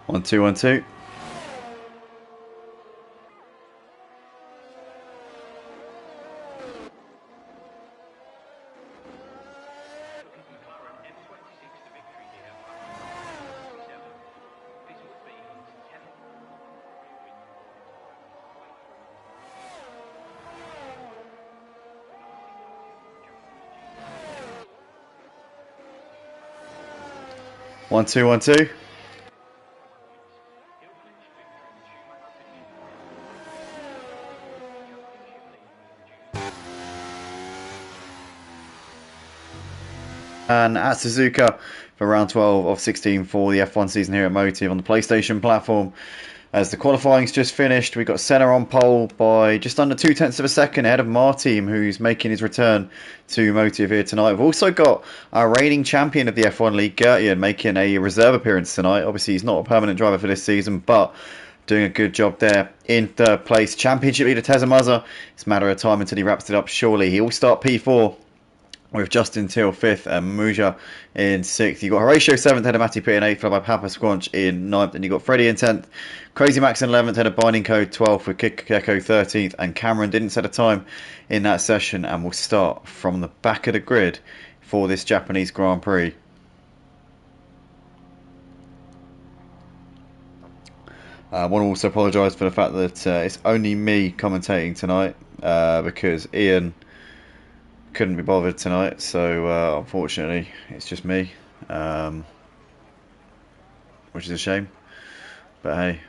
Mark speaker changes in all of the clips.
Speaker 1: 1 2 1 2. One, two, 1 2. And at Suzuka for round 12 of 16 for the F1 season here at Motive on the PlayStation platform. As the qualifying's just finished, we've got Senna on pole by just under 0.2 of a second ahead of Martin, who's making his return to Motive here tonight. We've also got our reigning champion of the F1 League, Gertian, making a reserve appearance tonight. Obviously, he's not a permanent driver for this season, but doing a good job there in third place. Championship leader Teza Mazza. It's a matter of time until he wraps it up, surely. He'll start P4. With Justin Till 5th and Muja in 6th. You've got Horatio 7th, head of Matty Pitt in 8th, followed by Papa Squanch in 9th. And you've got Freddie in 10th, Crazy Max in 11th, head of Binding Code 12th, with Kid Gecko 13th. And Cameron didn't set a time in that session and will start from the back of the grid for this Japanese Grand Prix. I want to also apologise for the fact that it's only me commentating tonight because Ian couldn't be bothered tonight, so unfortunately it's just me, which is a shame, but hey,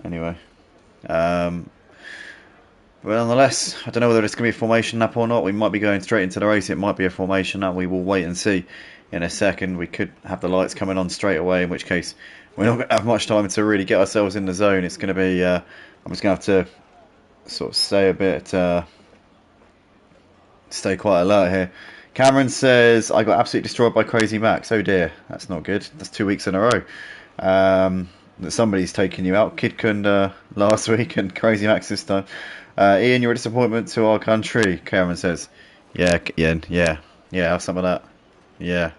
Speaker 1: anyway, but nonetheless, I don't know whether it's going to be a formation lap or not. We might be going straight into the race. It might be a formation lap. We will wait and see in a second. We could have the lights coming on straight away, in which case we're not going to have much time to really get ourselves in the zone. It's going to be I'm just going to have to sort of stay a bit stay quite alert here. Cameron says, I got absolutely destroyed by Crazy Max. Oh dear, that's not good. That's 2 weeks in a row that somebody's taking you out. Kid Kunda last week and Crazy Max this time. Ian, you're a disappointment to our country, Cameron says. Yeah, Ian, yeah, have some of that. Yeah,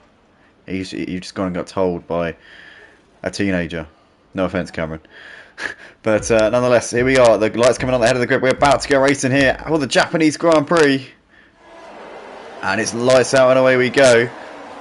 Speaker 1: you just gone and got told by a teenager. No offence, Cameron. But nonetheless, here we are. The lights coming on the head of the grid. We're about to go racing here for the Japanese Grand Prix. And it's lights out and away we go.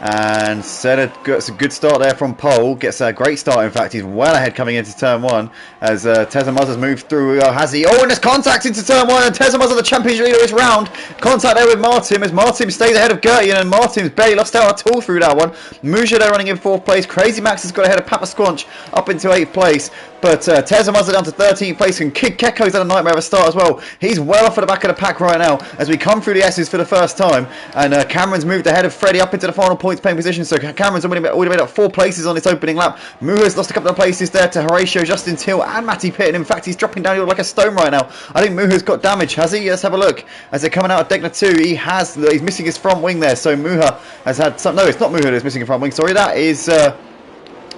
Speaker 1: And Senna gets a good start there from pole. Gets a great start, in fact. He's well ahead coming into turn 1. As Teza Mazza's moved through. Has he? Oh, and there's contact into turn 1. And Teza Mazza, the championship leader this round. Contact there with Martin. As Martin stays ahead of Gertian. And Martin's barely lost out at all through that one. Muja there running in 4th place. Crazy Max has got ahead of Papa Squanch up into 8th place. But Teza Mazza down to 13th place. And Kid Gecko's had a nightmare of a start as well. He's well off at the back of the pack right now. As we come through the S's for the first time. And Cameron's moved ahead of Freddie up into the final points paying position. So Cameron's already made up 4 places on this opening lap. Muha's lost a couple of places there to Horatio, Justin Till and Matty Pitt. And in fact, he's dropping down like a stone right now. I think Muha's got damage, has he? Let's have a look. As they're coming out of Degna 2, he's missing his front wing there. So Muha has had some... No, it's not Muha that's missing a front wing. Sorry, that is...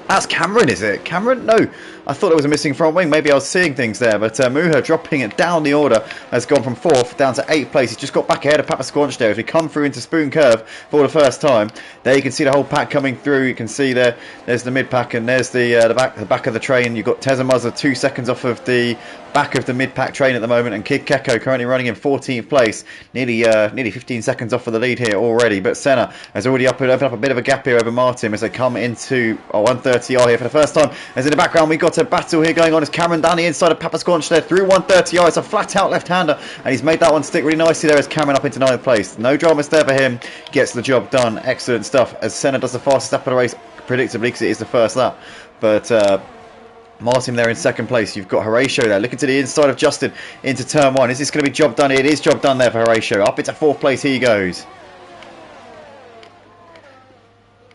Speaker 1: That's Cameron, is it? Cameron? No. I thought there was a missing front wing. Maybe I was seeing things there. But Muha dropping it down the order has gone from 4th down to 8th place. He's just got back ahead of Papa Squanch there. As we come through into Spoon Curve for the first time, there you can see the whole pack coming through. You can see there's the mid pack and there's the back of the train. You've got Teza Mazza 2 seconds off of the back of the mid pack train at the moment, and Kid Gecko currently running in 14th place, nearly 15 seconds off of the lead here already. But Senna has already opened up a bit of a gap here over Martin as they come into 130R here for the first time. As in the background, we've got a battle here going on as Cameron down the inside of Papa Squanch there through 130R. It's a flat out left-hander, and he's made that one stick really nicely there as Cameron up into 9th place. No dramas there for him. Gets the job done. Excellent stuff as Senna does the fastest lap of the race, predictably, because it is the first lap. But Martin there in 2nd place. You've got Horatio there looking to the inside of Justin into turn 1. Is this going to be job done? It is job done there for Horatio. Up into 4th place he goes.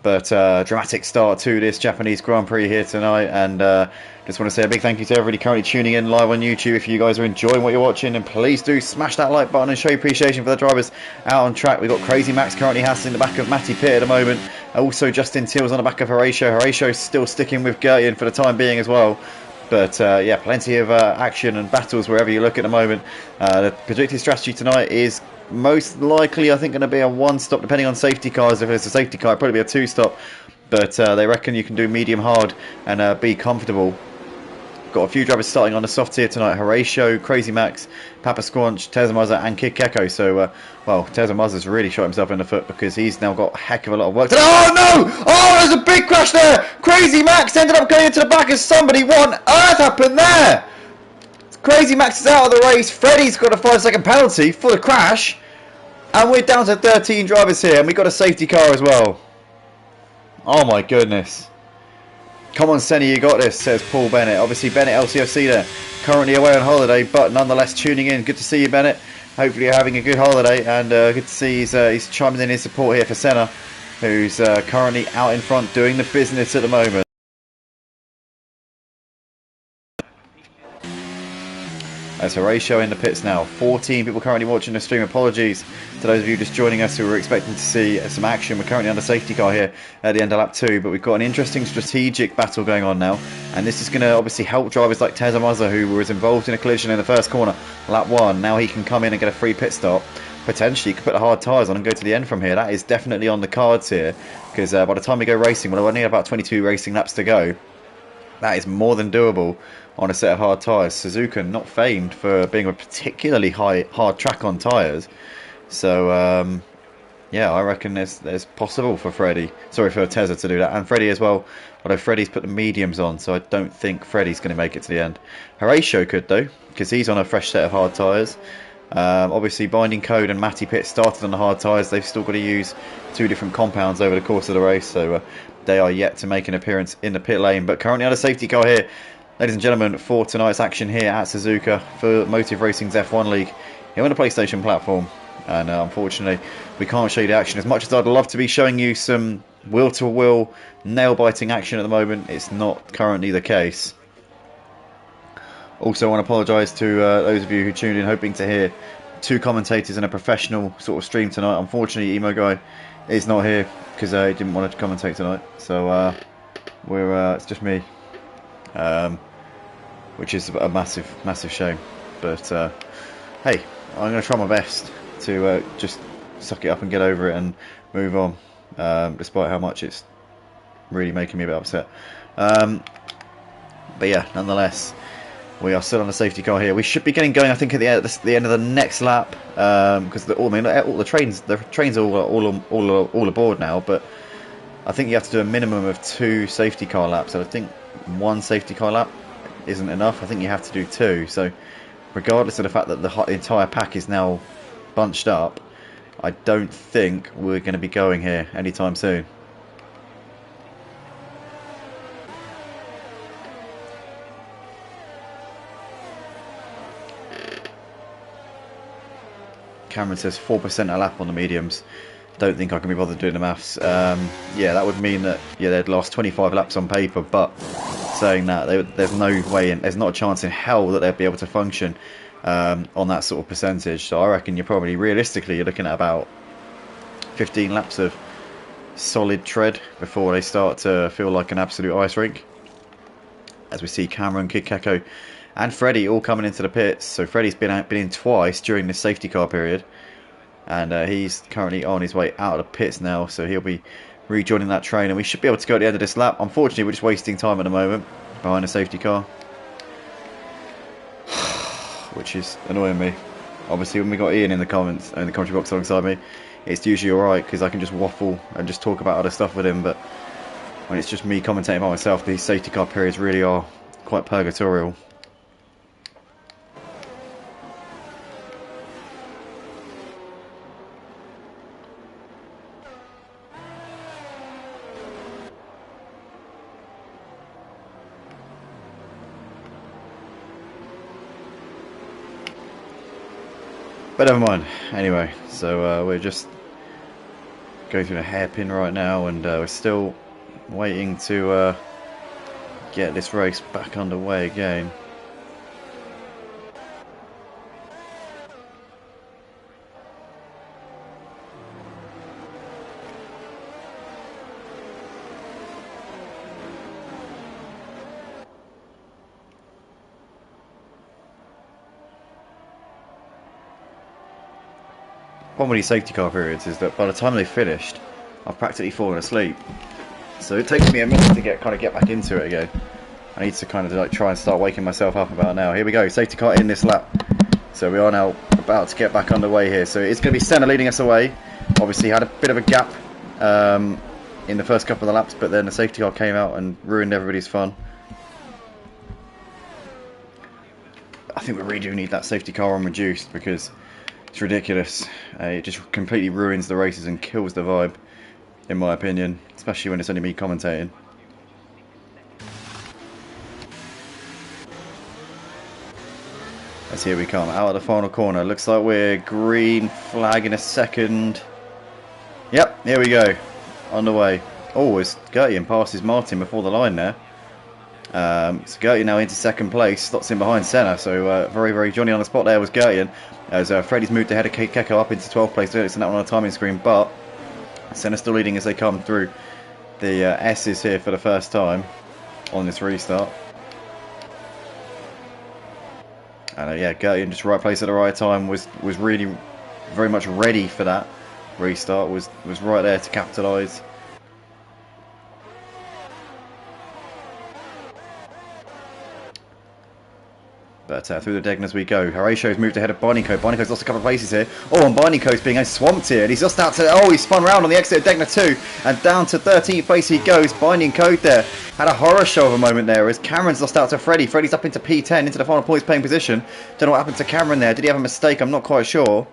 Speaker 1: But dramatic start to this Japanese Grand Prix here tonight, and just want to say a big thank you to everybody currently tuning in live on YouTube. If you guys are enjoying what you're watching, and please do smash that like button and show your appreciation for the drivers out on track. We've got Crazy Max currently hassling the back of Matty Pitt at the moment. Also Justin Till's on the back of Horatio. Horatio's still sticking with Gertian for the time being as well. But yeah, plenty of action and battles wherever you look at the moment. The predicted strategy tonight is most likely, I think, going to be a 1-stop, depending on safety cars. If it's a safety car, it'll probably be a 2-stop. but they reckon you can do medium hard and be comfortable. Got a few drivers starting on the soft tier tonight: Horatio, Crazy Max, Papa Squanch, Tezamaza and Kid Keko. So, well, Tezamaza's really shot himself in the foot because he's now got a heck of a lot of work to do. Oh no! Oh, there's a big crash there! Crazy Max ended up going into the back of somebody. What on earth happened there? Crazy Max is out of the race. Freddie's got a 5-second penalty for the crash. And we're down to 13 drivers here, and we've got a safety car as well. Oh my goodness. Come on, Senny, you got this, says Paul Bennett. Obviously, Bennett LCFC there, currently away on holiday, but nonetheless tuning in. Good to see you, Bennett. Hopefully you're having a good holiday, and good to see he's chiming in his support here for Senna, who's currently out in front doing the business at the moment. There's Horatio in the pits now. 14 people currently watching the stream. Apologies to those of you just joining us who were expecting to see some action. We're currently under safety car here at the end of lap 2, but we've got an interesting strategic battle going on now, and this is going to obviously help drivers like Tezamaza, who was involved in a collision in the first corner, lap 1. Now he can come in and get a free pit stop. Potentially, he could put the hard tyres on and go to the end from here. That is definitely on the cards here, because by the time we go racing, well, we've only about 22 racing laps to go. That is more than doable on a set of hard tyres. Suzuka not famed for being a particularly hard track on tyres. So, yeah, I reckon there's possible for Tezza to do that. And Freddie as well, although Freddie's put the mediums on, so I don't think Freddie's going to make it to the end. Horatio could, though, because he's on a fresh set of hard tyres. Obviously, Binding Code and Matty Pitt started on the hard tyres. They've still got to use 2 different compounds over the course of the race, so they are yet to make an appearance in the pit lane. But currently on a safety car here, ladies and gentlemen, for tonight's action here at Suzuka for Motive Racing's F1 League here on the PlayStation platform. And unfortunately, we can't show you the action. As much as I'd love to be showing you some wheel-to-wheel, nail-biting action at the moment, it's not currently the case. Also, I want to apologise to those of you who tuned in hoping to hear 2 commentators in a professional sort of stream tonight. Unfortunately, Emo Guy is not here because he didn't want to commentate tonight. So it's just me, which is a massive shame. But hey, I'm going to try my best to just suck it up and get over it and move on, despite how much it's really making me a bit upset. But yeah, nonetheless, we are still on the safety car here. We should be getting going, I think, at the end of the next lap, because all the trains are all aboard now. But I think you have to do a minimum of 2 safety car laps. And I think 1 safety car lap isn't enough. I think you have to do 2. So, regardless of the fact that the entire pack is now bunched up, I don't think we're going to be going here anytime soon. Cameron says 4% a lap on the mediums. Don't think I can be bothered doing the maths. Yeah, that would mean that they'd last 25 laps on paper. But saying that, there's no way, there's not a chance in hell that they'd be able to function on that sort of percentage. So I reckon you're looking at about 15 laps of solid tread before they start to feel like an absolute ice rink. As we see Cameron, Kid Keko and Freddie all coming into the pits. So Freddie's been in twice during this safety car period, and he's currently on his way out of the pits now, so he'll be rejoining that train, and we should be able to go at the end of this lap. Unfortunately, we're just wasting time at the moment behind a safety car, which is annoying me. Obviously, when we got Ian in the comments, in the commentary box alongside me, it's usually alright because I can just waffle and just talk about other stuff with him. But when it's just me commentating by myself, these safety car periods really are quite purgatorial. But never mind. Anyway, so we're just going through the hairpin right now, and we're still waiting to get this race back underway again. One with these safety car periods is that by the time they finished, I've practically fallen asleep. So it takes me a minute to get back into it again. I need to kind of like try and start waking myself up about now. Here we go, safety car in this lap. So we are now about to get back underway here. So it's going to be Senna leading us away. Obviously had a bit of a gap in the first couple of the laps, but then the safety car came out and ruined everybody's fun. I think we really do need that safety car on reduced because it's ridiculous. It just completely ruins the races and kills the vibe, in my opinion, especially when it's only me commentating. As here we come, out of the final corner. Looks like we're green flag in a second. Yep, here we go. On the way. Oh, it's Gertian passes Martin before the line there. So Gertian now into second place, slots in behind Senna. So very, very Johnny on the spot there was Gertian. As Freddie's moved ahead of Keko up into 12th place. It's not on the timing screen, but Senna's still leading as they come through the S's here for the first time on this restart. And yeah, Gertian just right place at the right time, was really very much ready for that restart, was right there to capitalise. But through the Degn as we go. Horatio's moved ahead of Binding Code. Binding Code's lost a couple of places here. Oh, and Binding Code's being swamped here. And he's just out to... Oh, he's spun around on the exit of Degna 2. And down to 13th place he goes. Binding Code there. Had a horror show of a moment there as Cameron's lost out to Freddie. Freddie's up into P10, into the final points playing position. Don't know what happened to Cameron there. Did he have a mistake? I'm not quite sure.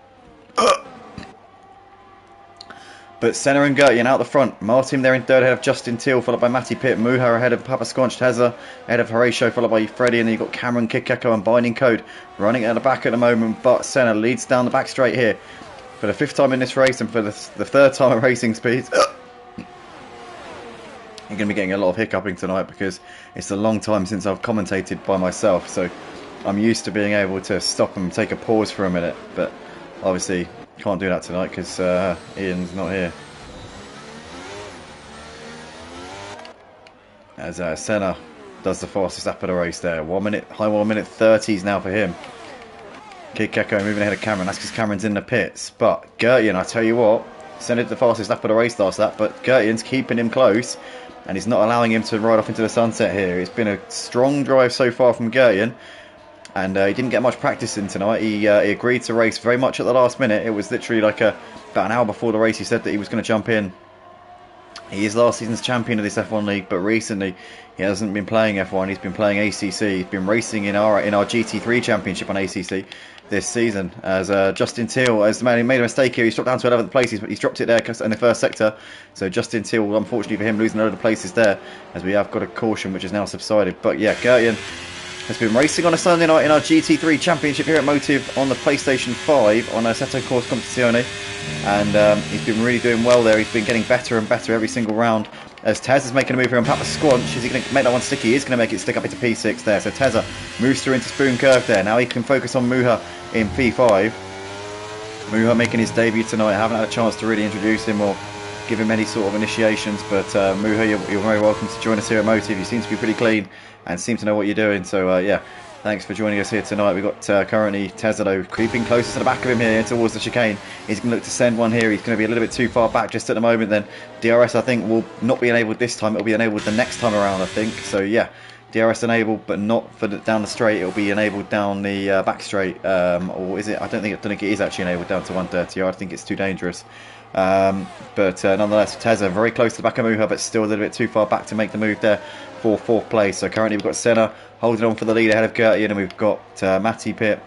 Speaker 1: But Senna and Gertian out the front. Martin there in third ahead of Justin Teal, followed by Matty Pitt. Muha ahead of Papa Squanch. Teza ahead of Horatio, followed by Freddie. And then you've got Cameron, Kikeko and Binding Code running at the back at the moment. But Senna leads down the back straight here for the 5th time in this race and for the 3rd time at racing speed. You're going to be getting a lot of hiccuping tonight because it's a long time since I've commentated by myself. So I'm used to being able to stop and take a pause for a minute. But obviously... can't do that tonight because Ian's not here. As Senna does the fastest lap of the race there. 1 minute, high 1 minute 30s now for him. Kid Keko moving ahead of Cameron. That's because Cameron's in the pits. But Gertian, I tell you what, Senna did the fastest lap of the race last lap, but Gertian's keeping him close and he's not allowing him to ride off into the sunset here. It's been a strong drive so far from Gertian. And he didn't get much practice in tonight. He agreed to race very much at the last minute. It was literally like about an hour before the race he said that he was going to jump in. He is last season's champion of this F1 league, but recently he hasn't been playing F1. He's been playing ACC. He's been racing in our GT3 championship on ACC this season. As Justin Teal, as the man who made a mistake here, he's dropped down to 11th places, but he's dropped it there in the first sector. So Justin Teal, unfortunately for him, losing a load of places there, as we have got a caution which has now subsided. But yeah, Gertian has been racing on a Sunday night in our GT3 Championship here at Motive on the PlayStation 5 on Assetto Corse Competizione, and he's been really doing well there. He's been getting better and better every single round. As Tez is making a move here on Papa Squanch, is he going to make that one sticky? He is going to make it stick up into P6 there. So Teza moves through into Spoon Curve there. Now he can focus on Muha in P5. Muha making his debut tonight. I haven't had a chance to really introduce him or give him any sort of initiations, but Muha, you're very welcome to join us here at Motive. You seem to be pretty clean and seem to know what you're doing, so yeah, thanks for joining us here tonight. We've got currently Tezado creeping closer to the back of him here towards the chicane. He's going to look to send one here. He's going to be a little bit too far back just at the moment. Then DRS, I think, will not be enabled this time. It'll be enabled the next time around, I think. So yeah, DRS enabled, but not for down the straight. It'll be enabled down the back straight, or is it? I don't think it is actually enabled down to 130. I think it's too dangerous. But nonetheless, Teza very close to the back of Muha, but still a little bit too far back to make the move there for 4th place. So currently we've got Senna holding on for the lead ahead of Gertian, and we've got Matty Pitt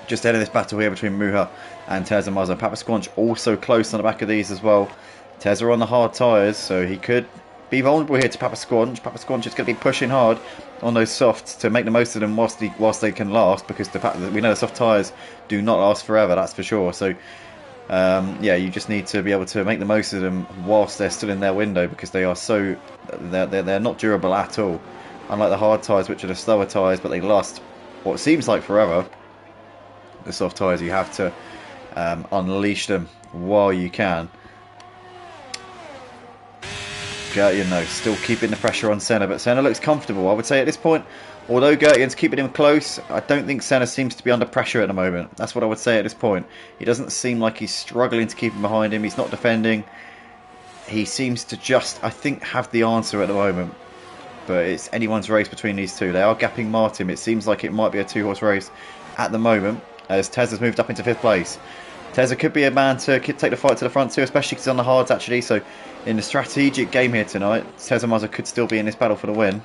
Speaker 1: just ahead of this battle here between Muha and Teza Mazza. Papa Squanch also close on the back of these as well. Teza on the hard tyres, so he could be vulnerable here to Papa Squanch. Papa Squanch is going to be pushing hard on those softs to make the most of them whilst they can last, because the fact that we know the soft tyres do not last forever, that's for sure. So yeah, you just need to be able to make the most of them whilst they're still in their window, because they are so they're not durable at all, unlike the hard tyres, which are the slower tyres, but they last what seems like forever. The soft tyres, you have to unleash them while you can. Gertian though, still keeping the pressure on Senna, but Senna looks comfortable, I would say, at this point. Although Gertian's keeping him close, I don't think Senna seems to be under pressure at the moment. That's what I would say at this point. He doesn't seem like he's struggling to keep him behind him. He's not defending. he seems to just, I think, have the answer at the moment. But it's anyone's race between these two. They are gapping Martin. It seems like it might be a two-horse race at the moment, as Tez has moved up into 5th place. Tezza could be a man to take the fight to the front too, especially because he's on the hards actually. So in the strategic game here tonight, Tezza Mazza could still be in this battle for the win.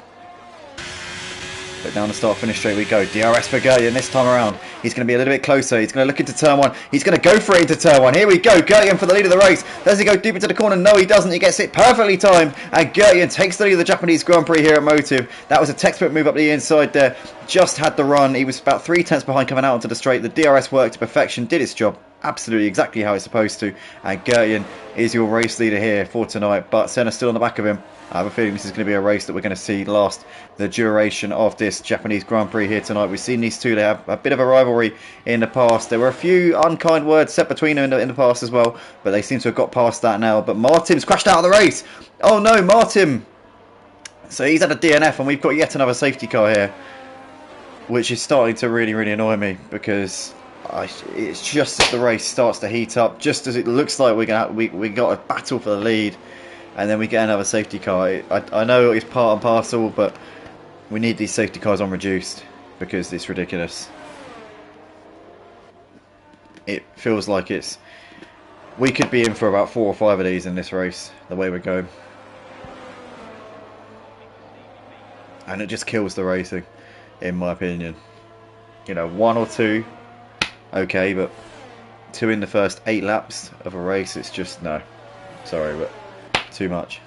Speaker 1: But down the start-finish straight we go. DRS for Gertjan this time around. He's going to be a little bit closer. He's going to look into turn 1. He's going to go for it into turn 1. Here we go. Gertjan for the lead of the race. Does he go deep into the corner? No, he doesn't. He gets it perfectly timed. And Gertjan takes the lead of the Japanese Grand Prix here at Motive. That was a textbook move up the inside there. Just had the run. He was about 3 tenths behind coming out onto the straight. The DRS worked to perfection. Did its job absolutely exactly how it's supposed to. And Gertjan is your race leader here for tonight. But Senna's still on the back of him. I have a feeling this is going to be a race that we're going to see last the duration of this Japanese Grand Prix here tonight. We've seen these two, they have a bit of a rivalry in the past. There were a few unkind words set between them in the past as well, but they seem to have got past that now. But Martin's crashed out of the race. Oh no, Martin. So he's had a DNF and we've got yet another safety car here, which is starting to really annoy me because it's just as the race starts to heat up, just as it looks like we got a battle for the lead. And then we get another safety car. I know it's part and parcel, but we need these safety cars on reduced because it's ridiculous. It feels like we could be in for about 4 or 5 of these in this race, the way we're going. And it just kills the racing, in my opinion. You know, 1 or 2, okay, but 2 in the first 8 laps of a race, it's just, no. Sorry, but too much.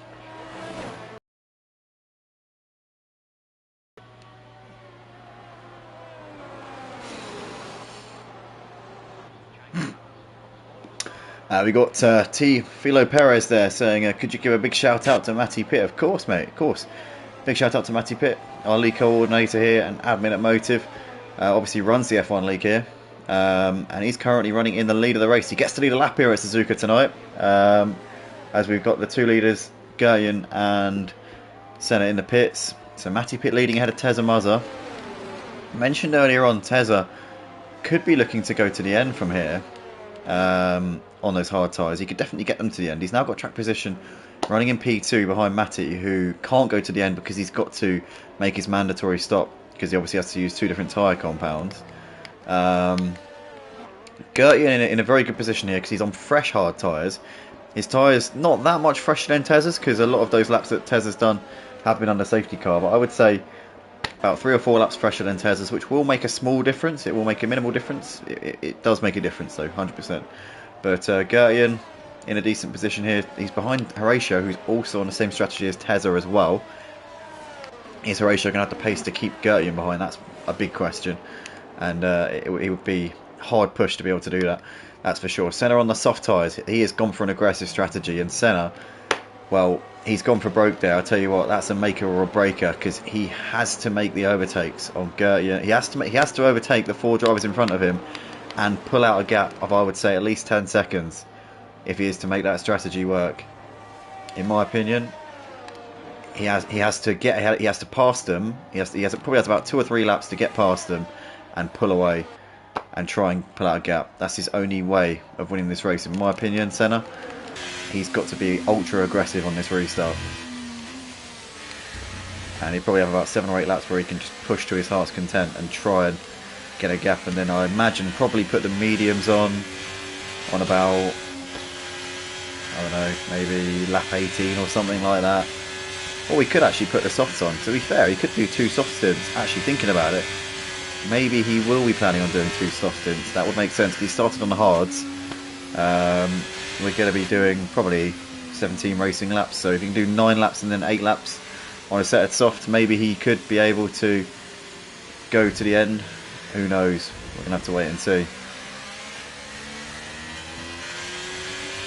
Speaker 1: We got T. Philo Perez there saying, could you give a big shout out to Matty Pitt? Of course, mate, of course. Big shout out to Matty Pitt, our league coordinator here and admin at Motive. Obviously runs the F1 league here. And he's currently running in the lead of the race. He gets to lead a lap here at Suzuka tonight. As we've got the 2 leaders, Gertjan and Senna in the pits. So Matty Pitt leading ahead of Tezza Mazza. Mentioned earlier on, Tezza could be looking to go to the end from here on those hard tyres. He could definitely get them to the end. He's now got track position running in P2 behind Matty, who can't go to the end because he's got to make his mandatory stop because he obviously has to use 2 different tyre compounds. Gertjan in a very good position here because he's on fresh hard tyres. His tyres not that much fresher than Tezza's because a lot of those laps that Tezza's done have been under safety car, but I would say about 3 or 4 laps fresher than Tezza's, which will make a small difference. It will make a minimal difference. It does make a difference though, 100%. But Gertjan in a decent position here. He's behind Horatio, who's also on the same strategy as Tezza as well. Is Horatio going to have the pace to keep Gertjan behind? That's a big question, and it would be hard push to be able to do that. That's for sure. Senna on the soft tyres. He has gone for an aggressive strategy, and Senna, well, he's gone for broke there. I'll tell you what, that's a maker or a breaker because he has to make the overtakes on Gertjan. He has to overtake the 4 drivers in front of him and pull out a gap of, I would say, at least 10 seconds if he is to make that strategy work. In my opinion, he has to pass them. He probably has about 2 or 3 laps to get past them and pull away and try and pull out a gap. That's his only way of winning this race, in my opinion. Senna, he's got to be ultra aggressive on this restart, and he'll probably have about 7 or 8 laps where he can just push to his heart's content and try and get a gap, and then I imagine probably put the mediums on about, I don't know, maybe lap 18 or something like that. Or we could actually put the softs on. To be fair, he could do 2 soft stints. Actually thinking about it, maybe he will be planning on doing 2 soft stints. That would make sense because he started on the hards. We're going to be doing probably 17 racing laps, so if he can do 9 laps and then 8 laps on a set of softs, maybe he could be able to go to the end. Who knows? We're going to have to wait and see.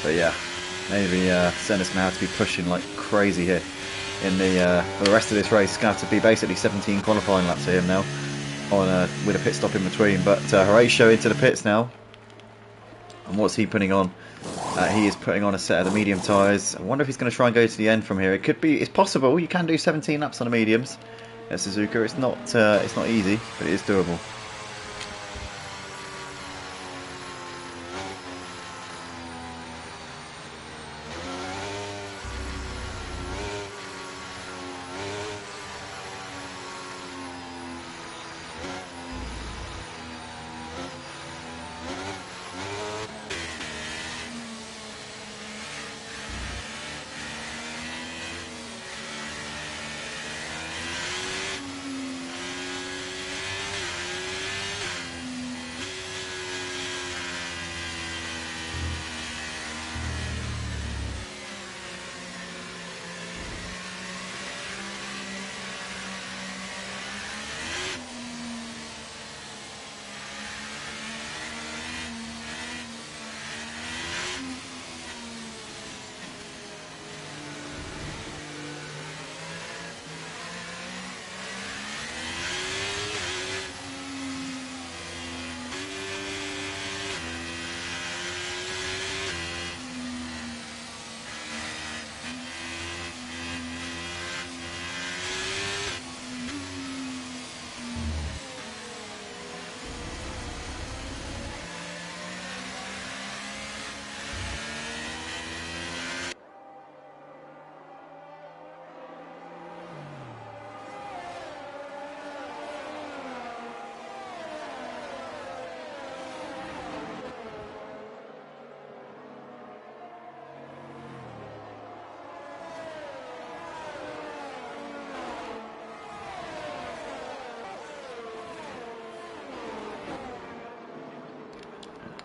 Speaker 1: But yeah, maybe Senna's going to have to be pushing like crazy here in the for the rest of this race. It's going to have to be basically 17 qualifying laps for him now, on with a pit stop in between. But Horatio into the pits now, and what's he putting on? He is putting on a set of the medium tyres. I wonder if he's going to try and go to the end from here. It could be. It's possible. You can do 17 laps on the mediums at Suzuka. It's not easy, but it is doable.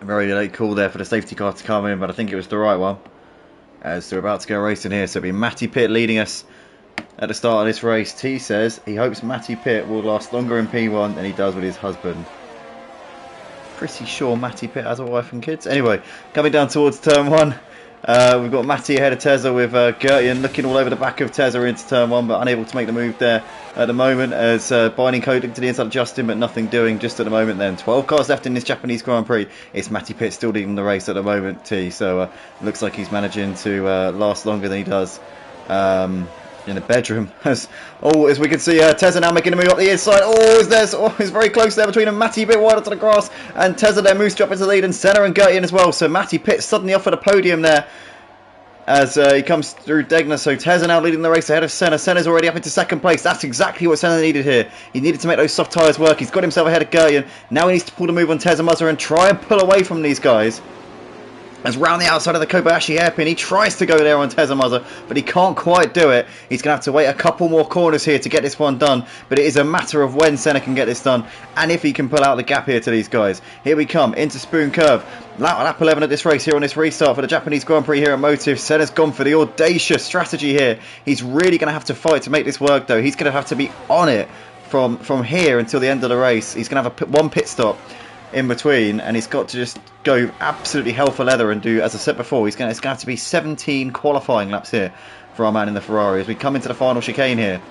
Speaker 1: Very late call there for the safety car to come in, but I think it was the right one. As they're about to go racing here, so it'll be Matty Pitt leading us at the start of this race. T says he hopes Matty Pitt will last longer in P1 than he does with his husband. Pretty sure Matty Pitt has a wife and kids. Anyway, coming down towards turn 1. We've got Matty ahead of Tezza with Gertian looking all over the back of Tezza into turn 1, but unable to make the move there at the moment, as binding code to the inside of Justin, but nothing doing just at the moment then. 12 cars left in this Japanese Grand Prix. It's Matty Pitt still leading the race at the moment, T, so looks like he's managing to last longer than he does in the bedroom. As we can see, Tezza now making a move up the inside. It's very close there between them. Matty a bit wide onto the grass, and Tezza there moves to up into the lead, and Senna and Gertian as well. So Matty Pitt suddenly off at the podium there as he comes through Degner. So Tezza now leading the race ahead of Senna. Senna's already up into second place. That's exactly what Senna needed here. He needed to make those soft tyres work. He's got himself ahead of Gertian. Now he needs to pull the move on Tezza Muzzer and try and pull away from these guys. As round the outside of the Kobayashi hairpin, he tries to go there on Tezza Muzzer, but he can't quite do it. He's going to have to wait a couple more corners here to get this one done, but it is a matter of when Senna can get this done, and if he can pull out the gap here to these guys. Here we come, into Spoon Curve. Lap 11 at this race here on this restart for the Japanese Grand Prix here at Motive. Senna's gone for the audacious strategy here. He's really going to have to fight to make this work, though. He's going to have to be on it from here until the end of the race. He's going to have one pit stop in between, and he's got to just go absolutely hell for leather and do, as I said before, it's going to have to be 17 qualifying laps here for our man in the Ferrari as we come into the final chicane here.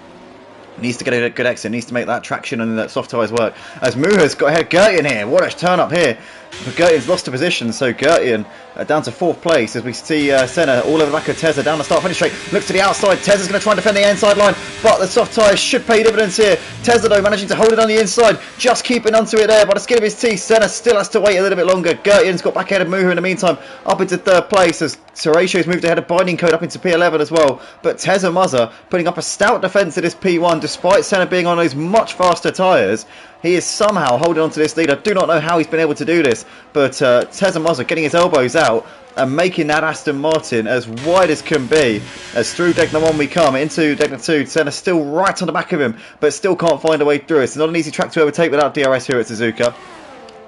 Speaker 1: Needs to get a good exit, needs to make that traction and that soft tyres work. As Muha's got ahead Gertian here, what a turn up here. But Gertian's lost a position, so Gertian down to 4th place as we see Senna all over the back of Tezza down the start finish straight. Looks to the outside, Tezza's going to try and defend the inside line, but the soft tyres should pay dividends here. Tezza though managing to hold it on the inside, just keeping onto it there by the skin of his teeth. Senna still has to wait a little bit longer. Gertian's got back ahead of Muha in the meantime, up into 3rd place as Horatio's moved ahead of Binding Code up into P11 as well. But Tezza Muzzer putting up a stout defence to this P1 despite Senna being on those much faster tyres. He is somehow holding on to this lead. I do not know how he's been able to do this, but Tezza Muzzer getting his elbows out and making that Aston Martin as wide as can be. As through Degner 1 we come, into Degner 2, Senna still right on the back of him, but still can't find a way through it. It's not an easy track to overtake without DRS here at Suzuka.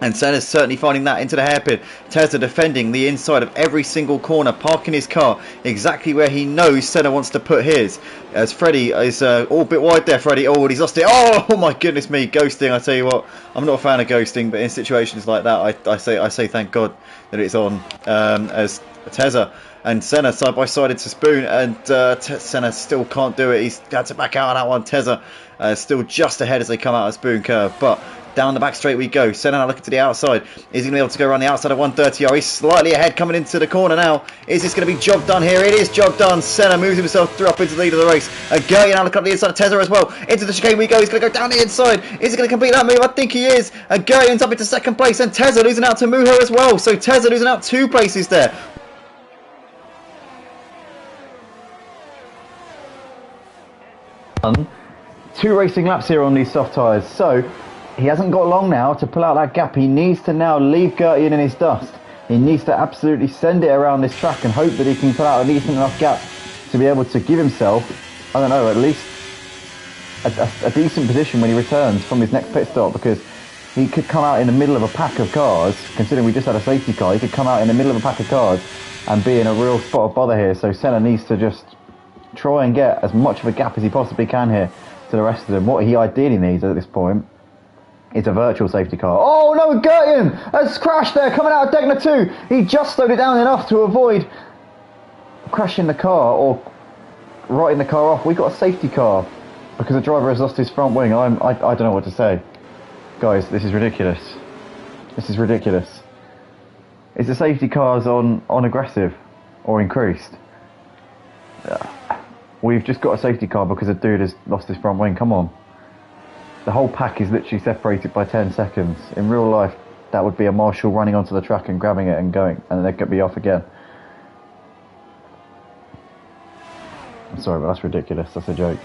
Speaker 1: And Senna's certainly finding that into the hairpin. Tezza defending the inside of every single corner, parking his car exactly where he knows Senna wants to put his. As Freddie is all a bit wide there, Freddie. Oh, he's lost it. Oh my goodness me, ghosting. I tell you what, I'm not a fan of ghosting, but in situations like that, I say thank God that it's on. As Tezza and Senna side by side into Spoon, and Senna still can't do it. He's had to back out on that one. Tezza still just ahead as they come out of Spoon Curve, but down the back straight we go. Senna now looking to the outside. Is he going to be able to go around the outside of 130R? He's slightly ahead coming into the corner now. Is this going to be job done here? It is job done. Senna moves himself through up into the lead of the race. Gertian now looking up the inside of Tezza as well. Into the chicane we go. He's going to go down the inside. Is he going to complete that move? I think he is. Gertian's up into 2nd place, and Tezza losing out to Muha as well. So Tezza losing out 2 places there. Two racing laps here on these soft tyres, so he hasn't got long now to pull out that gap. He needs to now leave Gertian in his dust. He needs to absolutely send it around this track and hope that he can pull out a decent enough gap to be able to give himself, I don't know, at least a decent position when he returns from his next pit stop, because he could come out in the middle of a pack of cars, considering we just had a safety car. He could come out in the middle of a pack of cars and be in a real spot of bother here. So Senna needs to just try and get as much of a gap as he possibly can here to the rest of them. What he ideally needs at this point is a virtual safety car. Oh no, Gertian has crashed there coming out of Degner 2. He just slowed it down enough to avoid crashing the car or writing the car off. We got a safety car because the driver has lost his front wing. I don't know what to say. Guys, this is ridiculous. This is ridiculous. Is the safety cars on aggressive or increased? We've just got a safety car because a dude has lost his front wing. Come on. The whole pack is literally separated by 10 seconds. In real life, that would be a marshal running onto the track and grabbing it and going, and they could be off again. I'm sorry, but that's ridiculous. That's a joke.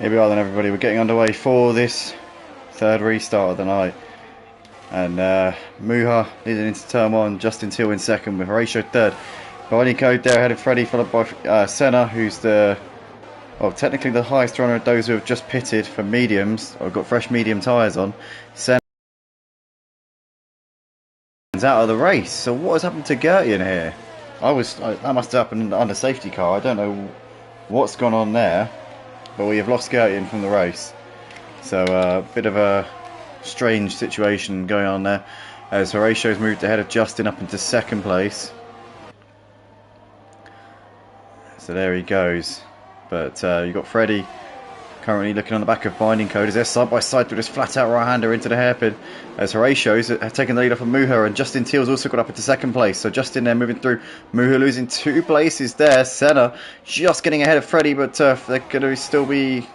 Speaker 1: Here we are then, everybody. We're getting underway for this third restart of the night. And Muha leading into turn one, Justin Teal in second with Horatio third. Binding Code there ahead of Freddie, followed by Senna, who's technically the highest runner of those who have just pitted for mediums, or got fresh medium tyres on. Senna is out of the race. So what has happened to Gertie in here? That must have happened under safety car. I don't know what's gone on there, but we have lost Gertie from the race. So a bit of a strange situation going on there, as Horatio's moved ahead of Justin up into second place. So there he goes. But you've got Freddie currently looking on the back of Binding Code as they're side by side through this flat out right hander into the hairpin, as Horatio's taken the lead off of Muha, and Justin Teal's also got up into second place. So Justin there moving through, Muha losing 2 places there. Senna just getting ahead of Freddie, but they're going to still be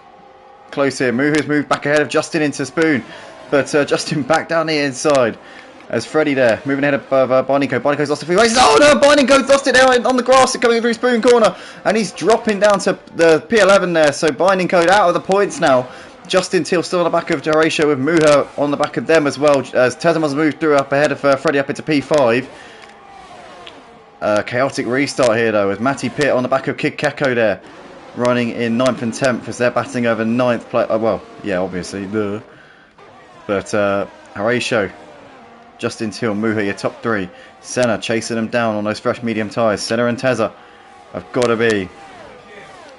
Speaker 1: close here. Muha's moved back ahead of Justin into Spoon, but Justin back down the inside as Freddie there moving ahead of Binding Code. Binding Code's lost a few races. Oh no, Binding Code's lost it there on the grass, coming through Spoon corner, and he's dropping down to the P11 there. So Binding Code out of the points now. Justin Teal still on the back of Horatio with Muha on the back of them as well, as Tezamas moved through up ahead of Freddie up into P5. Chaotic restart here though, with Matty Pitt on the back of Kid Keko there, running in 9th and 10th as they're batting over 9th place. Well, yeah, obviously. But Horatio, Justin Teal, Muha, your top 3. Senna chasing them down on those fresh medium tyres. Senna and Tezza have got to be,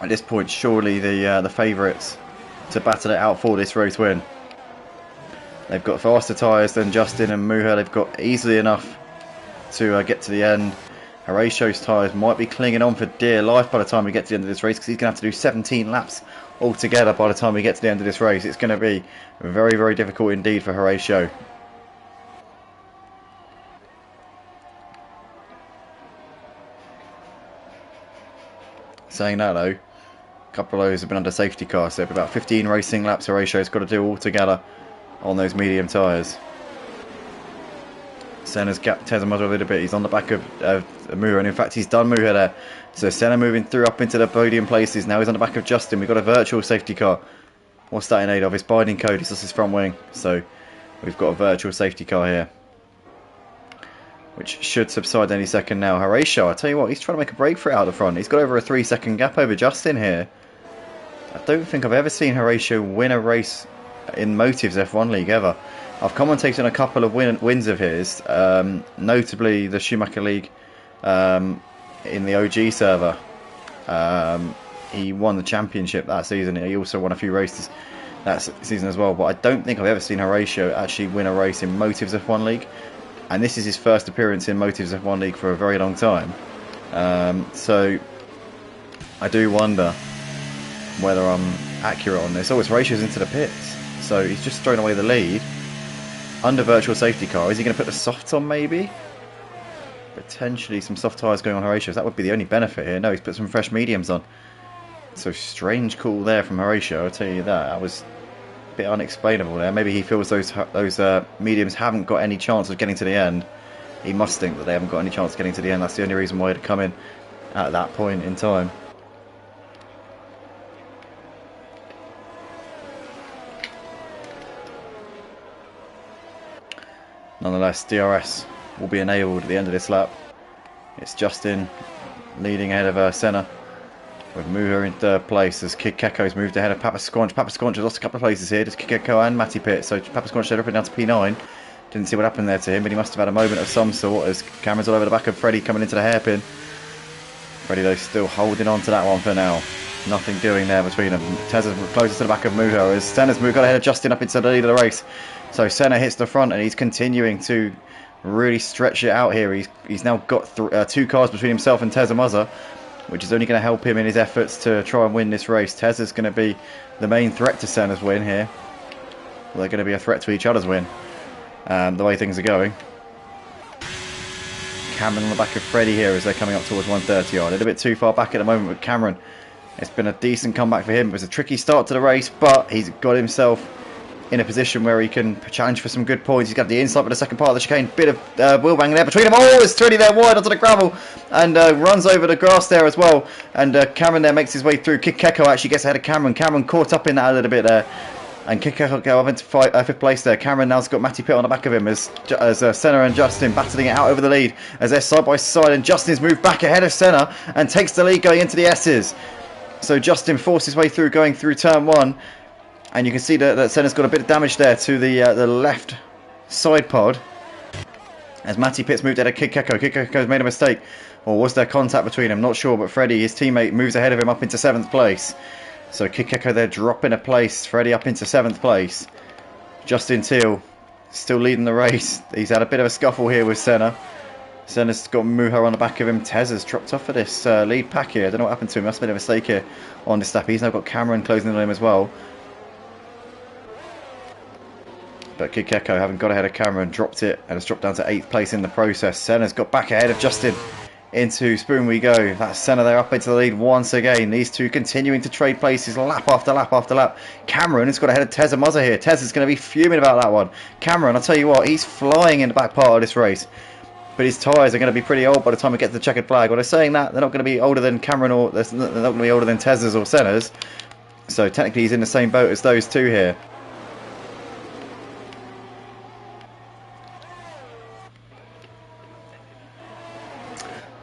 Speaker 1: at this point, surely the favourites to battle it out for this race win. They've got faster tyres than Justin and Muha. They've got easily enough to get to the end. Horatio's tyres might be clinging on for dear life by the time we get to the end of this race, because he's going to have to do 17 laps altogether by the time we get to the end of this race. It's going to be very, very difficult indeed for Horatio. Saying that though, a couple of those have been under safety car, so about 15 racing laps Horatio's got to do altogether on those medium tyres. Senna's gapped Tezama a little bit. He's on the back of Muha, and in fact he's done Muha there. So Senna moving through up into the podium places. Now he's on the back of Justin. We've got a virtual safety car. What's that in aid of? It's Binding Code. He's lost his front wing. So we've got a virtual safety car here, which should subside any second now. Horatio, I tell you what, he's trying to make a break for it out the front. He's got over a 3-second gap over Justin here. I don't think I've ever seen Horatio win a race in Motives F1 League ever. I've commentated on a couple of wins of his, notably the Schumacher League in the OG server. He won the championship that season. He also won a few races that season as well. But I don't think I've ever seen Horatio actually win a race in Motives F1 League. And this is his first appearance in Motives F1 League for a very long time. So I do wonder whether I'm accurate on this. Oh, it's Horatio's into the pits. So he's just thrown away the lead under virtual safety car. Is he going to put the softs on maybe? Potentially some soft tyres going on Horatio's. That would be the only benefit here. No, he's put some fresh mediums on. So strange call there from Horatio, I'll tell you that. That was a bit unexplainable there. Maybe he feels those mediums haven't got any chance of getting to the end. He must think that they haven't got any chance of getting to the end. That's the only reason why he'd come in at that point in time. Nonetheless, DRS will be enabled at the end of this lap. It's Justin leading ahead of Senna, with Muha in third place as Kid Keko's moved ahead of Papa Squanch. Papa Squanch has lost a couple of places here. Just Kid Keko and Matty Pitt. So Papa Squanch dropping down to P9. Didn't see what happened there to him, but he must have had a moment of some sort as cameras all over the back of Freddie coming into the hairpin. Freddie though still holding on to that one for now. Nothing doing there between them. Tezza's closest to the back of Muha as Senna's got ahead of Justin up into the lead of the race. So Senna hits the front and he's continuing to really stretch it out here. He's now got 2 cars between himself and Tezza Muzza, which is only going to help him in his efforts to try and win this race. Tezza's going to be the main threat to Senna's win here. Well, they're going to be a threat to each other's win, the way things are going. Cameron on the back of Freddie here as they're coming up towards 130 yard. A little bit too far back at the moment with Cameron. It's been a decent comeback for him. It was a tricky start to the race, but he's got himself in a position where he can challenge for some good points. He's got the inside for the second part of the chicane. Bit of wheel bang there between them. Oh, it's Trini there wide onto the gravel and runs over the grass there as well. And Cameron there makes his way through. Kikeko actually gets ahead of Cameron. Cameron caught up in that a little bit there. And Kikeko go up into fifth place there. Cameron now's got Matty Pitt on the back of him as Senna and Justin battling it out over the lead as they're side by side. And Justin's moved back ahead of Senna and takes the lead going into the S's. So Justin forced his way through going through turn 1. And you can see that Senna's got a bit of damage there to the left side pod. As Matty Pitt's moved ahead of Kikeko. Kikeko's made a mistake. Or was there contact between them? Not sure. But Freddie, his teammate, moves ahead of him up into 7th place. So Kikeko there dropping a place. Freddie up into 7th place. Justin Teal still leading the race. He's had a bit of a scuffle here with Senna. Senna's got Muha on the back of him. Tez has dropped off for this lead pack here. I don't know what happened to him. Must have been a mistake here on this lap. He's now got Cameron closing in on him as well. But Kikeko, having got ahead of Cameron, dropped it and has dropped down to 8th place in the process. Senna's got back ahead of Justin. Into Spoon we go. That's Senna there up into the lead once again. These two continuing to trade places lap after lap after lap. Cameron has got ahead of Tez and Muzza here. Tez is going to be fuming about that one. Cameron, I'll tell you what, he's flying in the back part of this race. But his tyres are going to be pretty old by the time we get to the checkered flag. Well, they're saying that they're not going to be older than Cameron or they're not going to be older than Tez's or Senna's. So technically he's in the same boat as those two here.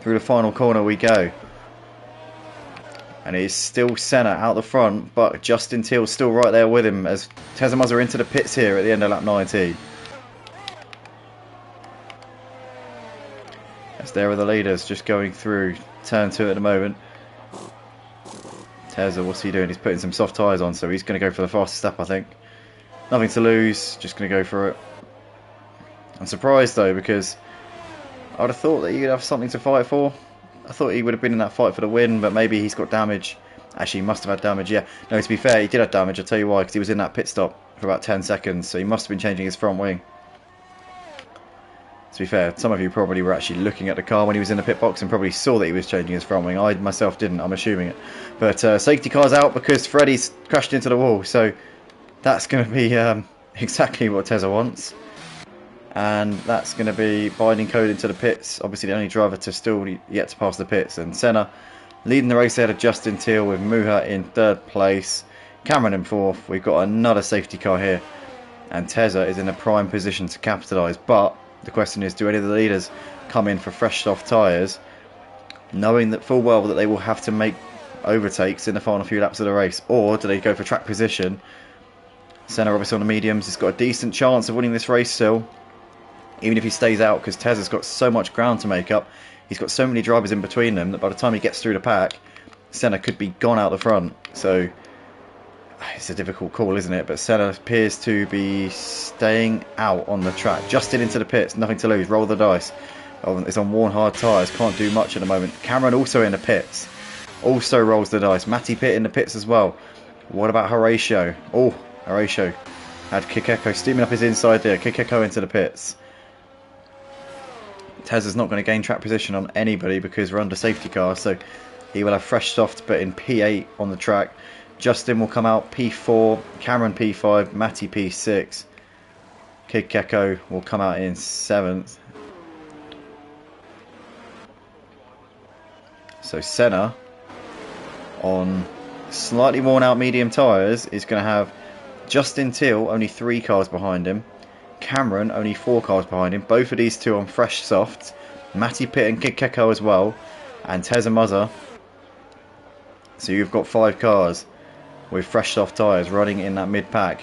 Speaker 1: Through the final corner we go. And it is still Senna out the front, but Justin Teal's still right there with him as Tezamuzza into the pits here at the end of lap 19. As there are the leaders just going through turn 2 at the moment. Tezza, what's he doing? He's putting some soft tyres on, so he's going to go for the fastest step, I think. Nothing to lose, just going to go for it. I'm surprised though, because I would have thought that he'd have something to fight for. I thought he would have been in that fight for the win, but maybe he's got damage. Actually, he must have had damage, yeah. No, to be fair, he did have damage, I'll tell you why, because he was in that pit stop for about 10 seconds, so he must have been changing his front wing. To be fair, some of you probably were actually looking at the car when he was in the pit box and probably saw that he was changing his front wing. I myself didn't, I'm assuming it. But safety car's out because Freddie's crashed into the wall, so that's going to be exactly what Tezza wants. And that's going to be binding code into the pits. Obviously the only driver to still yet to pass the pits. And Senna leading the race ahead of Justin Teal with Muha in 3rd place. Cameron in 4th. We've got another safety car here. And Tezza is in a prime position to capitalise. But the question is, do any of the leaders come in for fresh soft tyres, knowing that full well that they will have to make overtakes in the final few laps of the race? Or do they go for track position? Senna obviously on the mediums. He's got a decent chance of winning this race still. Even if he stays out, because Tezza's got so much ground to make up. He's got so many drivers in between them that by the time he gets through the pack, Senna could be gone out the front. So it's a difficult call, isn't it? But Senna appears to be staying out on the track. Justin into the pits, nothing to lose, roll the dice. It's on worn hard tyres, can't do much at the moment. Cameron also in the pits, also rolls the dice. Matty Pitt in the pits as well. What about Horatio? Oh, Horatio had Kikeko steaming up his inside there. Kikeko into the pits. Tezza's not going to gain track position on anybody because we're under safety car, so he will have fresh soft but in P8 on the track. Justin will come out P4, Cameron P5, Matty P6. Kikeko will come out in 7th. So Senna on slightly worn out medium tyres is going to have Justin Teal only 3 cars behind him. Cameron only 4 cars behind him. Both of these two on fresh softs. Matty Pitt and Kikeko as well. And Tezamuzza. So you've got 5 cars with fresh soft tyres running in that mid-pack,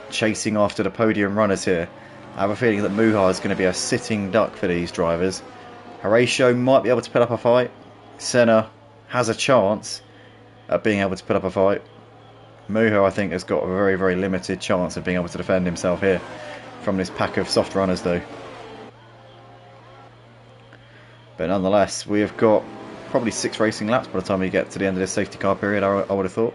Speaker 1: chasing after the podium runners here. I have a feeling that Muha is going to be a sitting duck for these drivers. Horatio might be able to put up a fight. Senna has a chance at being able to put up a fight. Muha, I think, has got a very, very limited chance of being able to defend himself here from this pack of soft runners though. But nonetheless, we have got probably 6 racing laps by the time we get to the end of this safety car period, I would have thought.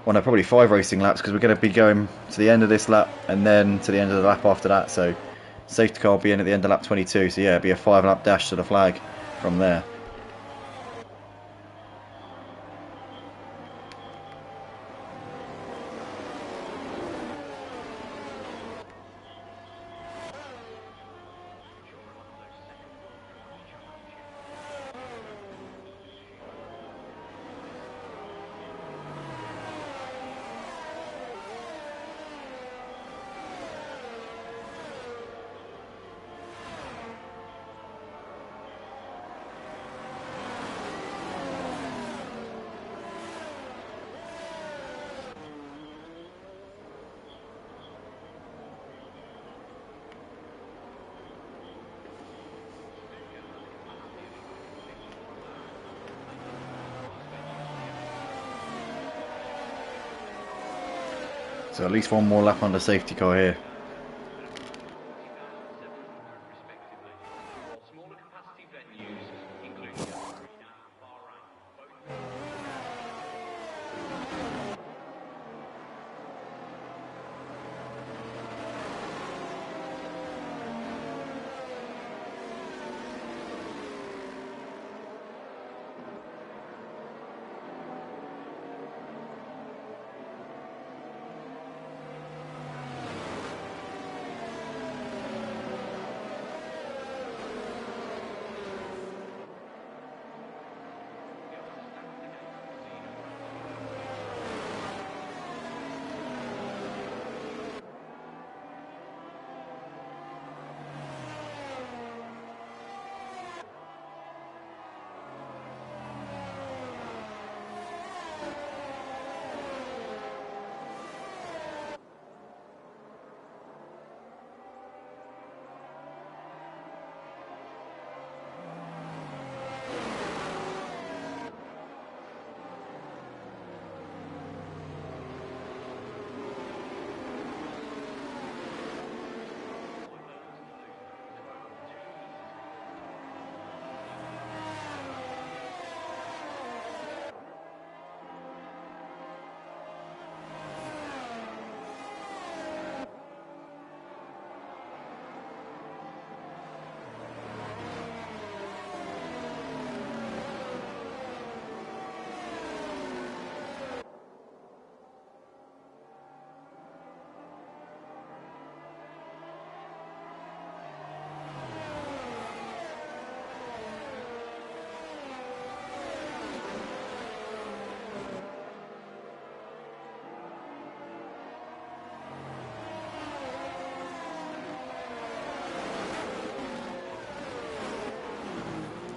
Speaker 1: Well, no, probably 5 racing laps because we're going to be going to the end of this lap and then to the end of the lap after that. So safety car will be in at the end of lap 22. So yeah, it'll be a 5 lap dash to the flag from there. So at least one more lap under safety car here.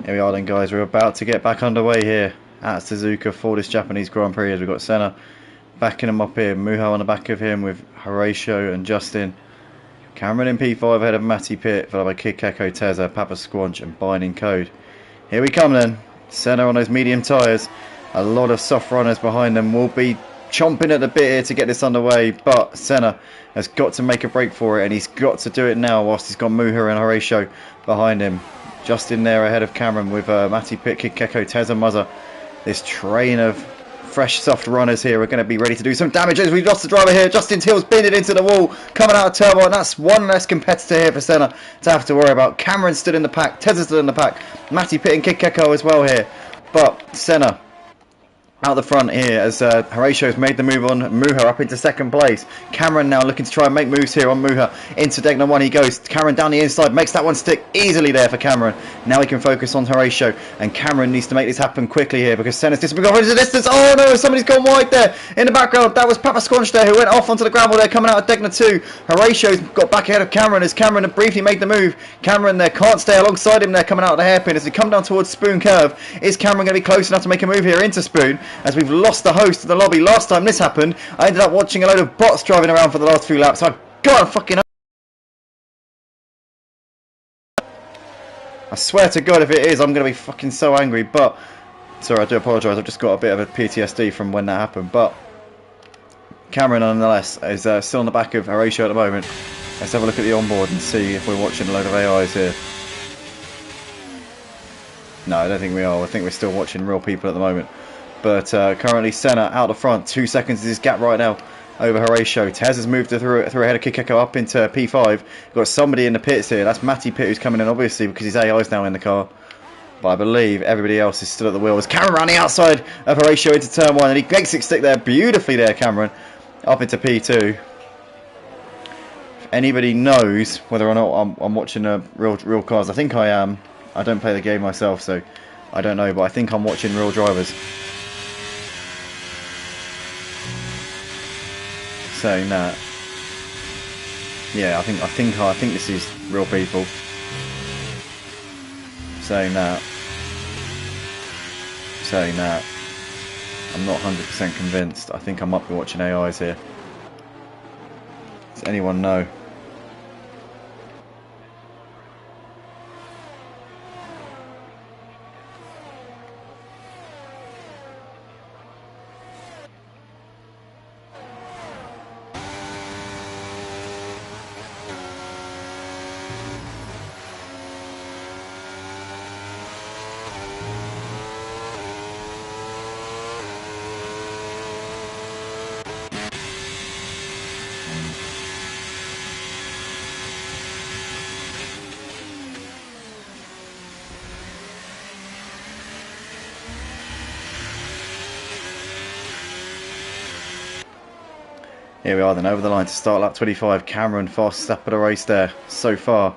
Speaker 1: Here we are then, guys. We're about to get back underway here at Suzuka for this Japanese Grand Prix. As we've got Senna backing him up here, Mujo on the back of him with Horatio and Justin. Cameron in P5 ahead of Matty Pitt, followed by Kid Keko, Tezza, Papa Squanch and Binding Code. Here we come then. Senna on those medium tyres. A lot of soft runners behind them will be chomping at the bit here to get this underway, but Senna has got to make a break for it, and he's got to do it now whilst he's got Mujo and Horatio behind him. Just in there ahead of Cameron with Matty Pitt, Kid Keko, Tezza, Muzza. This train of fresh soft runners here are going to be ready to do some damage as we've lost the driver here. Justin Till's pinned it into the wall, coming out of turbo, and that's one less competitor here for Senna to have to worry about. Cameron stood in the pack, Tezza stood in the pack, Matty Pitt and Kid Keko as well here, but Senna out the front here as Horatio's made the move on Mujo up into second place. Cameron now looking to try and make moves here on Mujo. Into Degner 1 he goes. Cameron down the inside, makes that one stick easily there for Cameron. Now he can focus on Horatio, and Cameron needs to make this happen quickly here because Senna's disappearing into the distance. Oh no, somebody's gone wide there in the background. That was Papa Squanch there who went off onto the gravel there coming out of Degner 2. Horatio's got back ahead of Cameron as Cameron had briefly made the move. Cameron there can't stay alongside him there coming out of the hairpin as we come down towards Spoon Curve. Is Cameron going to be close enough to make a move here into Spoon? As we've lost the host of the lobby. Last time this happened, I ended up watching a load of bots driving around for the last few laps. So I've got to fucking... I swear to God, if it is, I'm going to be fucking so angry. But, sorry, I do apologise. I've just got a bit of a PTSD from when that happened. But Cameron, nonetheless, is still on the back of Horatio at the moment. Let's have a look at the onboard and see if we're watching a load of AIs here. No, I don't think we are. I think we're still watching real people at the moment. But currently Senna out the front, 2 seconds is his gap right now over Horatio. Tez has moved through ahead of Kikeko up into P5. Got somebody in the pits here. That's Matty Pitt who's coming in obviously because his AI is now in the car. But I believe everybody else is still at the wheel. As Cameron around the outside of Horatio into turn 1 and he makes it stick there beautifully there, Cameron, up into P2. If anybody knows whether or not I'm watching real cars, I think I am. I don't play the game myself, so I don't know, but I think I'm watching real drivers. Saying that, yeah, I think this is real people. Saying that, I'm not 100% convinced. I think I might be watching AIs here. Does anyone know? Here we are then, over the line to start lap 25. Cameron, fastest lap of the race there so far.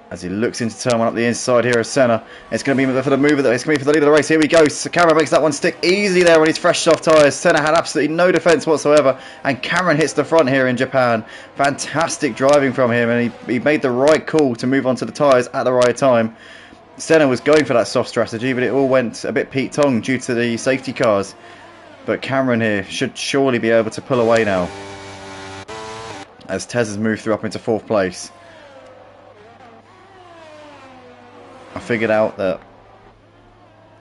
Speaker 1: As he looks into turn 1 up the inside here of Senna. It's going to be for the mover, it's going to be for the lead of the race. Here we go. So Cameron makes that one stick easy there on his fresh soft tyres. Senna had absolutely no defence whatsoever. And Cameron hits the front here in Japan. Fantastic driving from him. And he made the right call to move onto the tyres at the right time. Senna was going for that soft strategy, but it all went a bit Pete Tong due to the safety cars. But Cameron here should surely be able to pull away now, as Tez has moved through up into 4th place. I figured out that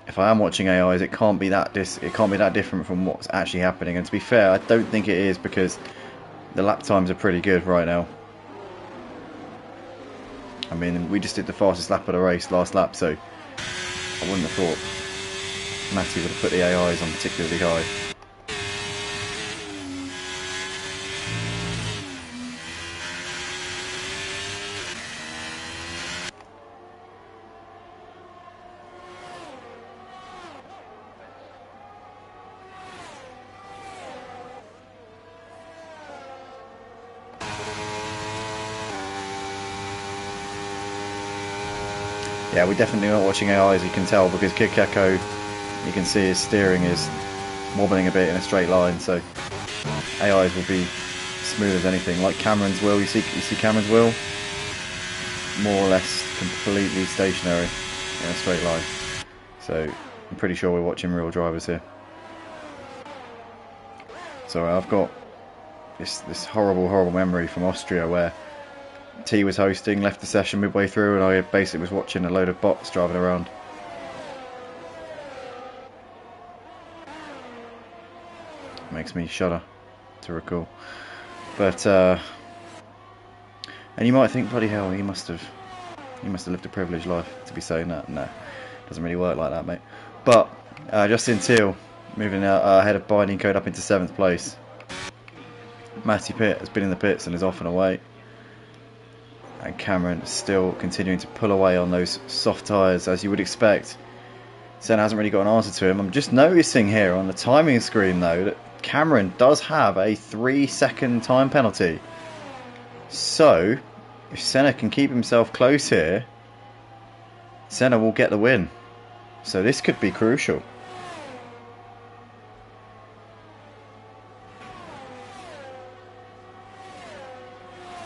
Speaker 1: if I am watching AIs, it can't be that different from what's actually happening. And to be fair, I don't think it is, because the lap times are pretty good right now. I mean, we just did the fastest lap of the race last lap, so I wouldn't have thought Matty would have put the AIs on particularly high. Yeah, we're definitely not watching AIs, you can tell, because Kid Keko, you can see his steering is wobbling a bit in a straight line, so AIs will be smooth as anything. Like Cameron's wheel, you see Cameron's wheel? More or less completely stationary in a straight line. So I'm pretty sure we're watching real drivers here. So I've got this horrible memory from Austria where T was hosting, left the session midway through, and I basically was watching a load of bots driving around. Makes me shudder to recall. But and you might think, bloody hell, he must have lived a privileged life to be saying that. No, doesn't really work like that, mate. But Justin Teal moving out ahead of Binding Code up into 7th place. Matty Pitt has been in the pits and is off and away. And Cameron still continuing to pull away on those soft tyres, as you would expect. Senna hasn't really got an answer to him. I'm just noticing here on the timing screen, though, that Cameron does have a 3-second time penalty. So, if Senna can keep himself close here, Senna will get the win. So this could be crucial.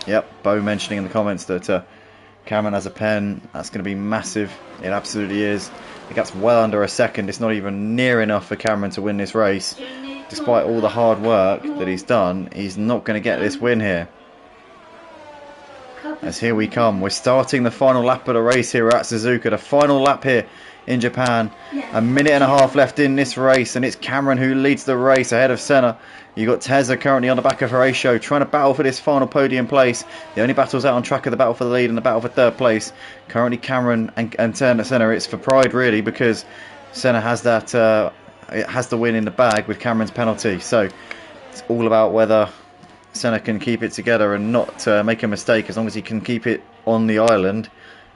Speaker 1: Yep, Bo mentioning in the comments that Cameron has a pen. That's going to be massive. It absolutely is. The gap's well under a second. It's not even near enough for Cameron to win this race. Despite all the hard work that he's done, he's not going to get this win here. As here we come. We're starting the final lap of the race here at Suzuka. The final lap here in Japan. A minute and a half left in this race, and it's Cameron who leads the race ahead of Senna. You've got Tezza currently on the back of Horatio trying to battle for this final podium place. The only battles out on track are the battle for the lead and the battle for 3rd place. Currently Cameron and Senna, it's for pride really, because Senna has that it has the win in the bag with Cameron's penalty. So it's all about whether Senna can keep it together and not make a mistake. As long as he can keep it on the island,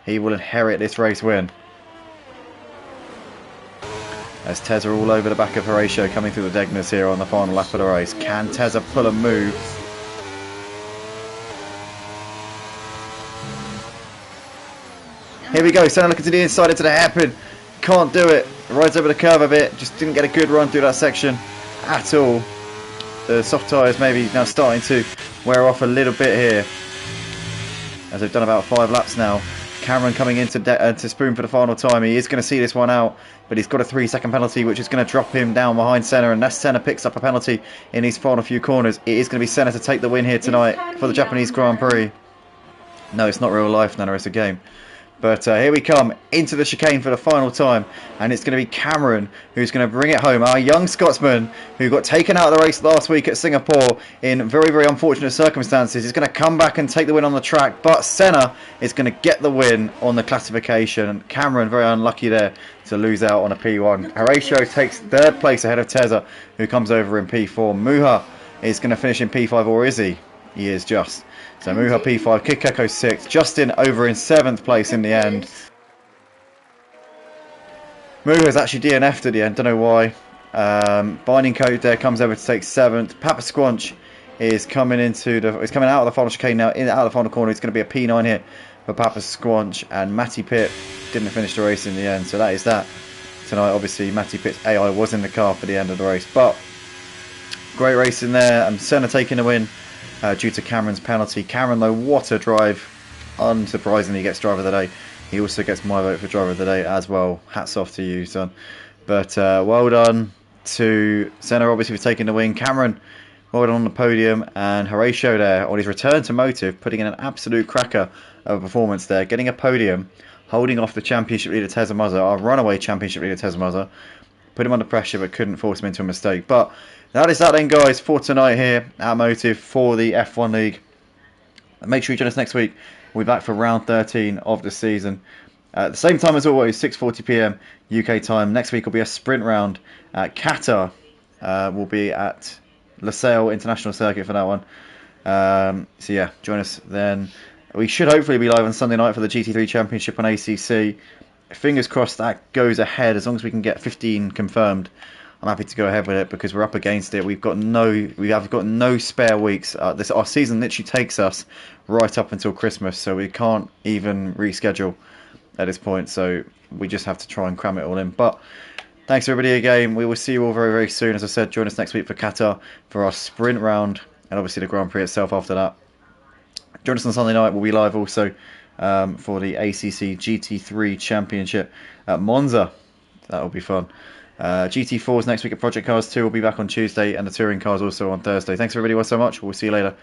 Speaker 1: he will inherit this race win. As Tezza all over the back of Horatio coming through the Degners here on the final lap of the race. Can Tezza pull a move? Here we go, Senna looking to the inside into the hairpin. Can't do it. Rides over the curve a bit. Just didn't get a good run through that section at all. The soft tyres maybe now starting to wear off a little bit here, as they've done about 5 laps now. Cameron coming in to spoon for the final time. He is going to see this one out, but he's got a 3-second penalty, which is going to drop him down behind Senna, and as Senna picks up a penalty in his final few corners, it is going to be Senna to take the win here tonight for the Japanese Grand Prix. No, it's not real life, Nana, it's a game. But here we come into the chicane for the final time, and it's going to be Cameron who's going to bring it home. Our young Scotsman who got taken out of the race last week at Singapore in very, very unfortunate circumstances is going to come back and take the win on the track, but Senna is going to get the win on the classification. Cameron very unlucky there to lose out on a P1. Horatio takes 3rd place ahead of Tezza, who comes over in P4. Muha is going to finish in P5, or is he? He is just. So Muha P5, Kikeko 6th, Justin over in 7th place in the end. Muha's actually DNF'd at the end, don't know why. Binding Code there comes over to take 7th. Papa Squanch is coming into the. It's coming out of the final chicane now. Out of the final corner. It's going to be a P9 hit for Papa Squanch, and Matty Pitt didn't finish the race in the end. So that is that tonight. Obviously, Matty Pitt's AI was in the car for the end of the race, but great race in there. And Senna taking the win due to Cameron's penalty. Cameron, though, what a drive! Unsurprisingly, gets driver of the day. He also gets my vote for driver of the day as well. Hats off to you, son. But well done to Senna, obviously, for taking the win. Cameron, well done on the podium. And Horatio there on his return to Motive, putting in an absolute cracker of a performance there. Getting a podium, holding off the championship leader Tezza Mazza, our runaway championship leader Tezza Mazza. Put him under pressure but couldn't force him into a mistake. But that is that then, guys, for tonight here at Motive for the F1 League. Make sure you join us next week. We'll be back for round 13 of the season. At the same time as always, 6:40 PM UK time. Next week will be a sprint round at Qatar. We'll be at Losail International Circuit for that one. So yeah, join us then. We should hopefully be live on Sunday night for the GT3 Championship on ACC. Fingers crossed that goes ahead. As long as we can get 15 confirmed, I'm happy to go ahead with it because we're up against it. We have got no spare weeks. Our season literally takes us right up until Christmas, so we can't even reschedule at this point. So we just have to try and cram it all in. But thanks everybody again. We will see you all very, very soon. As I said, join us next week for Qatar for our sprint round and obviously the Grand Prix itself after that. Join us on Sunday night. We'll be live also for the ACC GT3 Championship at Monza. That'll be fun. GT4s next week at Project Cars 2. We'll be back on Tuesday, and the touring cars also on Thursday. Thanks everybody so much. We'll see you later.